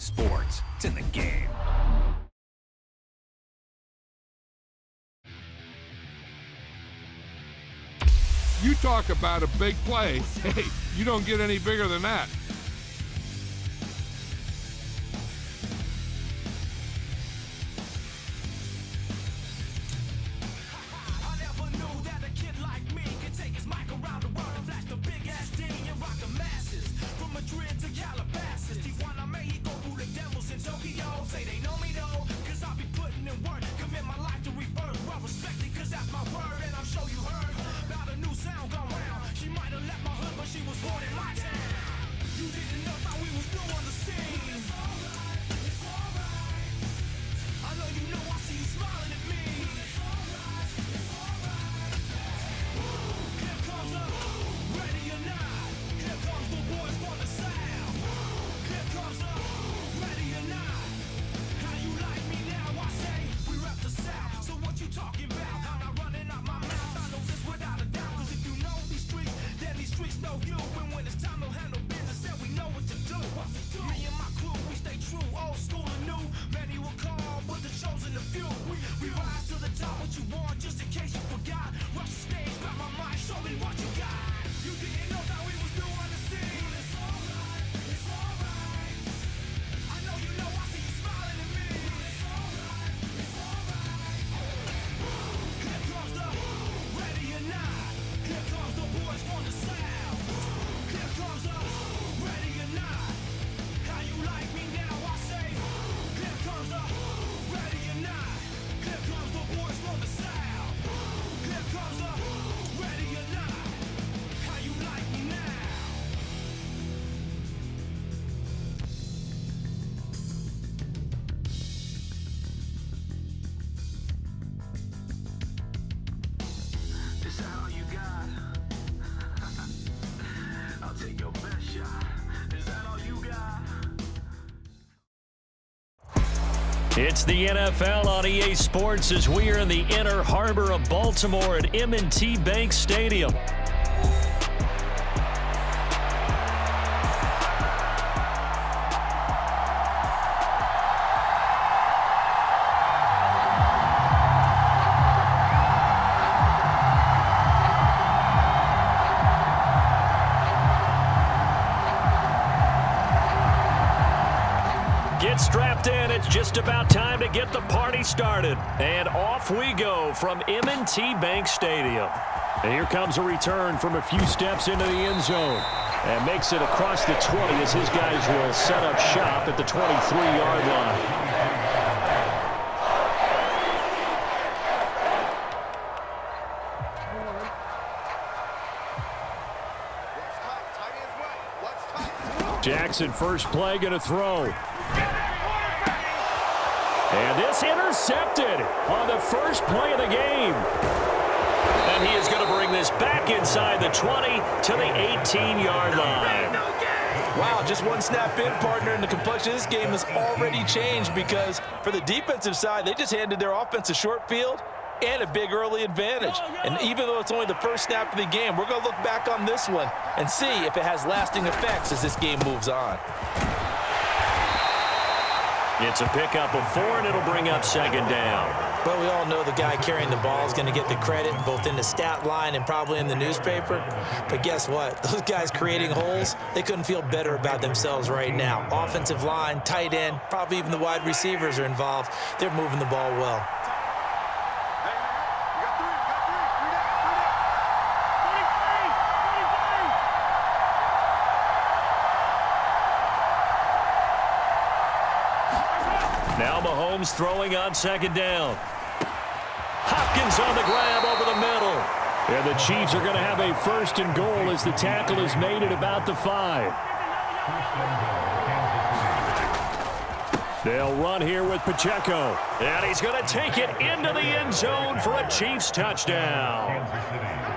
Sports, it's in the game. You talk about a big play. Hey, you don't get any bigger than that. It's the NFL on EA Sports as we are in the inner harbor of Baltimore at M&T Bank Stadium. Get strapped in. It's just about time to get the party started. And off we go from M&T Bank Stadium. And here comes a return from a few steps into the end zone. And makes it across the 20 as his guys will set up shop at the 23-yard line. Jackson first play going to throw. And this intercepted on the first play of the game. And he is going to bring this back inside the 20 to the 18-yard line. Wow, just one snap in, partner, and the complexion of this game has already changed because for the defensive side, they just handed their offense a short field and a big early advantage. And even though it's only the first snap of the game, we're going to look back on this one and see if it has lasting effects as this game moves on. It's a pickup of 4, and it'll bring up second down. Well, we all know the guy carrying the ball is going to get the credit both in the stat line and probably in the newspaper. But guess what? Those guys creating holes, they couldn't feel better about themselves right now. Offensive line, tight end, probably even the wide receivers are involved. They're moving the ball well. Now Mahomes throwing on second down. Hopkins on the grab over the middle. And the Chiefs are going to have a first and goal as the tackle is made at about the 5. They'll run here with Pacheco. And he's going to take it into the end zone for a Chiefs touchdown.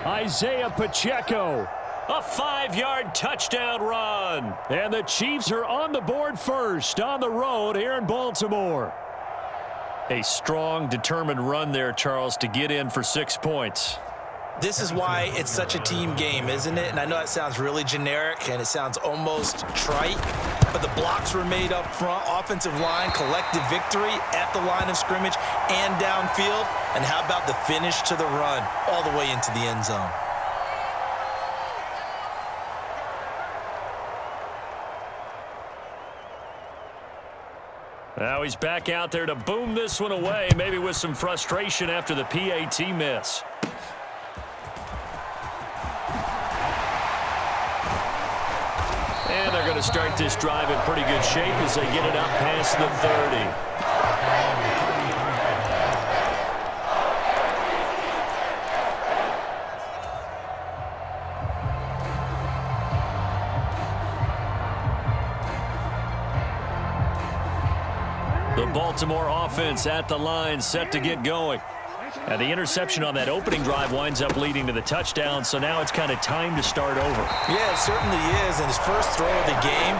Isaiah Pacheco. A 5-yard touchdown run. And the Chiefs are on the board first on the road here in Baltimore. A strong, determined run there, Charles, to get in for 6 points. This is why it's such a team game, isn't it? And I know that sounds really generic and it sounds almost trite, but the blocks were made up front, offensive line, collective victory at the line of scrimmage and downfield. And how about the finish to the run all the way into the end zone? Now he's back out there to boom this one away, maybe with some frustration after the PAT miss. And they're going to start this drive in pretty good shape as they get it up past the 30. The Baltimore offense at the line, set to get going. And the interception on that opening drive winds up leading to the touchdown, so now it's kind of time to start over. Yeah, it certainly is, and his first throw of the game.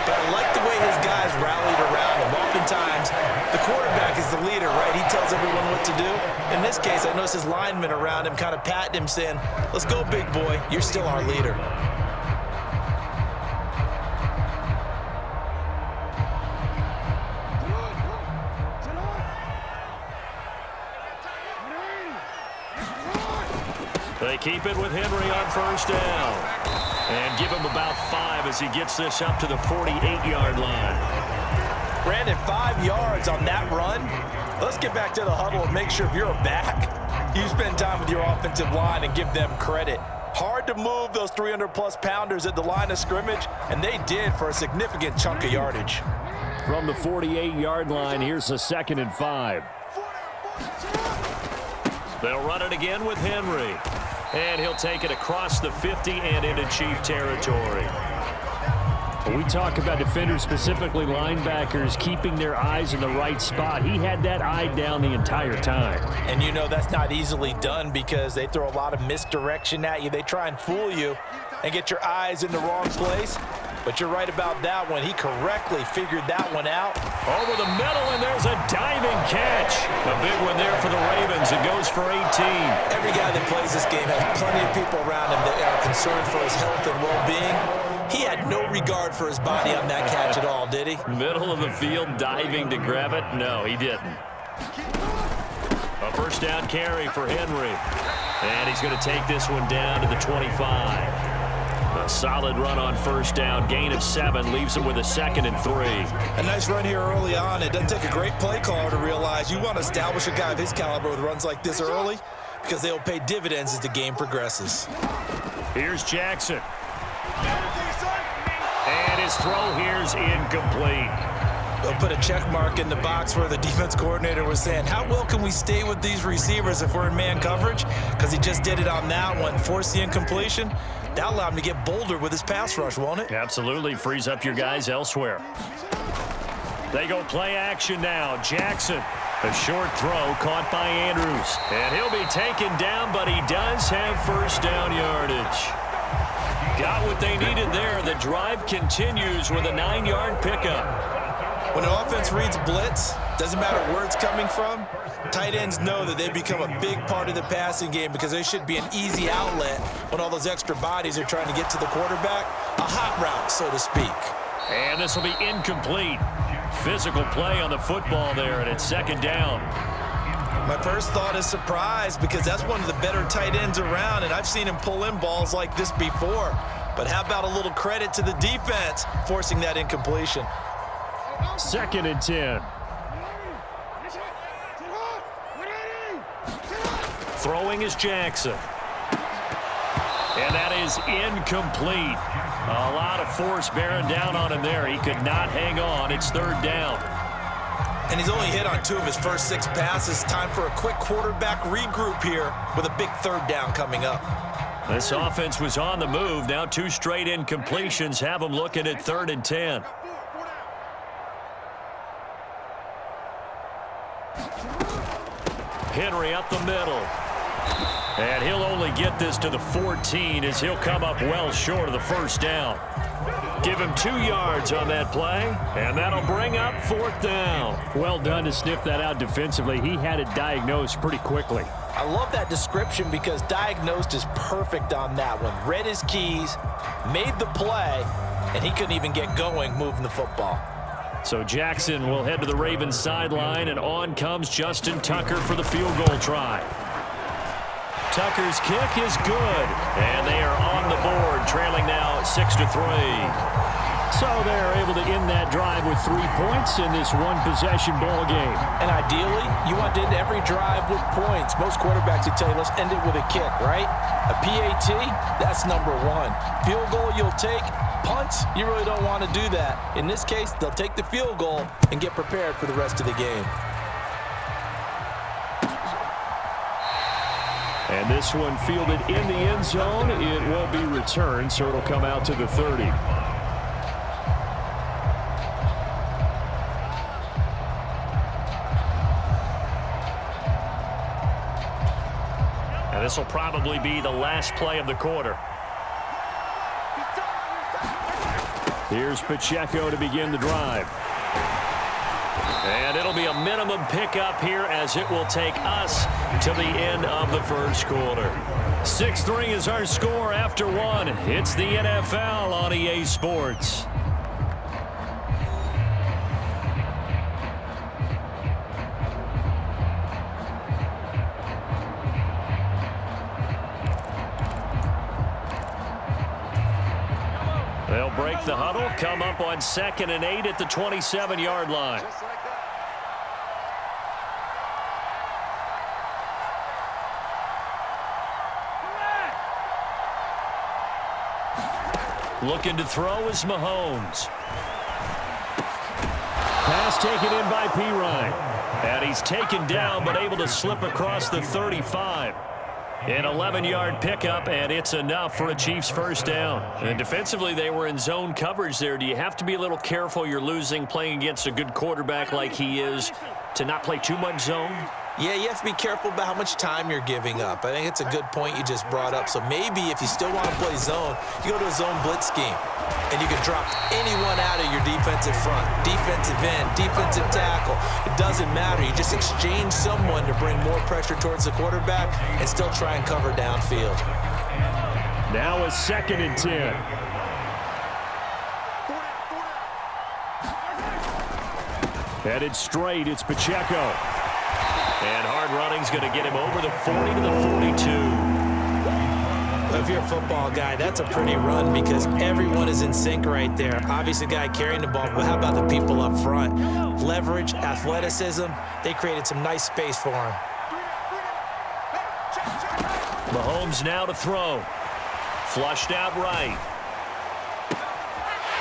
But I like the way his guys rallied around him. Oftentimes, the quarterback is the leader, right? He tells everyone what to do. In this case, I noticed his linemen around him kind of patting him, saying, "Let's go, big boy. You're still our leader." They keep it with Henry on first down. And give him about 5 as he gets this up to the 48-yard line. Brandon, 5 yards on that run. Let's get back to the huddle and make sure if you're a back, you spend time with your offensive line and give them credit. Hard to move those 300-plus pounders at the line of scrimmage, and they did for a significant chunk of yardage. From the 48-yard line, here's the 2nd and 5. They'll run it again with Henry. And he'll take it across the 50 and into Chief territory. When we talk about defenders, specifically linebackers, keeping their eyes in the right spot, he had that eye down the entire time. And you know that's not easily done because they throw a lot of misdirection at you. They try and fool you and get your eyes in the wrong place. But you're right about that one. He correctly figured that one out. Over the middle, and there's a diving catch. A big one there for the Ravens. It goes for 18. Every guy that plays this game has plenty of people around him that are concerned for his health and well-being. He had no regard for his body on that catch at all, did he? Middle of the field, diving to grab it? No, he didn't. A first down carry for Henry. And he's going to take this one down to the 25. A solid run on first down. Gain of 7 leaves him with a 2nd and 3. A nice run here early on. It doesn't take a great play caller to realize you want to establish a guy of his caliber with runs like this early because they'll pay dividends as the game progresses. Here's Jackson. And his throw here's incomplete. They'll put a check mark in the box where the defense coordinator was saying, how well can we stay with these receivers if we're in man coverage? Because he just did it on that one, forced the incompletion. That'll allow him to get bolder with his pass rush, won't it? Absolutely. Frees up your guys elsewhere. They go play action now. Jackson, a short throw caught by Andrews. And he'll be taken down, but he does have first down yardage. Got what they needed there. The drive continues with a 9-yard pickup. When an offense reads blitz, doesn't matter where it's coming from, tight ends know that they become a big part of the passing game because they should be an easy outlet when all those extra bodies are trying to get to the quarterback. A hot route, so to speak. And this will be incomplete. Physical play on the football there, and it's 2nd down. My first thought is surprise because that's one of the better tight ends around, and I've seen him pull in balls like this before. But how about a little credit to the defense forcing that incompletion? 2nd and 10. Throwing is Jackson. And that is incomplete. A lot of force bearing down on him there. He could not hang on. It's 3rd down. And he's only hit on 2 of his first 6 passes. Time for a quick quarterback regroup here with a big 3rd down coming up. This offense was on the move. Now 2 straight incompletions have them looking at 3rd and 10. Henry up the middle. And he'll only get this to the 14 as he'll come up well short of the first down. Give him 2 yards on that play, and that'll bring up 4th down. Well done to sniff that out defensively. He had it diagnosed pretty quickly. I love that description because diagnosed is perfect on that one. Read his keys, made the play, and he couldn't even get going moving the football. So Jackson will head to the Ravens sideline, and on comes Justin Tucker for the field goal try. Tucker's kick is good, and they are on the board, trailing now 6-3. So they're able to end that drive with 3 points in this one-possession ball game. And ideally, you want to end every drive with points. Most quarterbacks would tell you, let's end it with a kick, right? A PAT, that's number 1. Field goal you'll take. Punts, you really don't want to do that. In this case, they'll take the field goal and get prepared for the rest of the game. And this one fielded in the end zone. It will be returned, so it'll come out to the 30. And this will probably be the last play of the quarter. Here's Pacheco to begin the drive. And it'll be a minimum pickup here as it will take us to the end of the first quarter. 6-3 is our score after 1. It's the NFL on EA Sports. They'll break the huddle, come up on 2nd and 8 at the 27-yard line. Looking to throw is Mahomes. Pass taken in by Pirine. And he's taken down but able to slip across the 35. An 11-yard pickup, and it's enough for a Chiefs first down. And defensively, they were in zone coverage there. Do you have to be a little careful? You're losing playing against a good quarterback like he is to not play too much zone? Yeah, you have to be careful about how much time you're giving up. I think it's a good point you just brought up. So maybe if you still want to play zone, you go to a zone blitz scheme. And you can drop anyone out of your defensive front, defensive end, defensive tackle. It doesn't matter. You just exchange someone to bring more pressure towards the quarterback and still try and cover downfield. Now a 2nd and 10. Headed straight, it's Pacheco. And hard running's going to get him over the 40 to the 42. If you're a football guy, that's a pretty run because everyone is in sync right there. Obviously, the guy carrying the ball, but how about the people up front? Leverage, athleticism, they created some nice space for him. Mahomes now to throw. Flushed out right.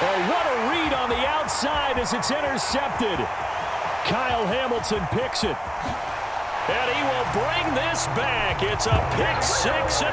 Oh, what a read on the outside as it's intercepted. Kyle Hamilton picks it. And he will bring this back. It's a pick 6.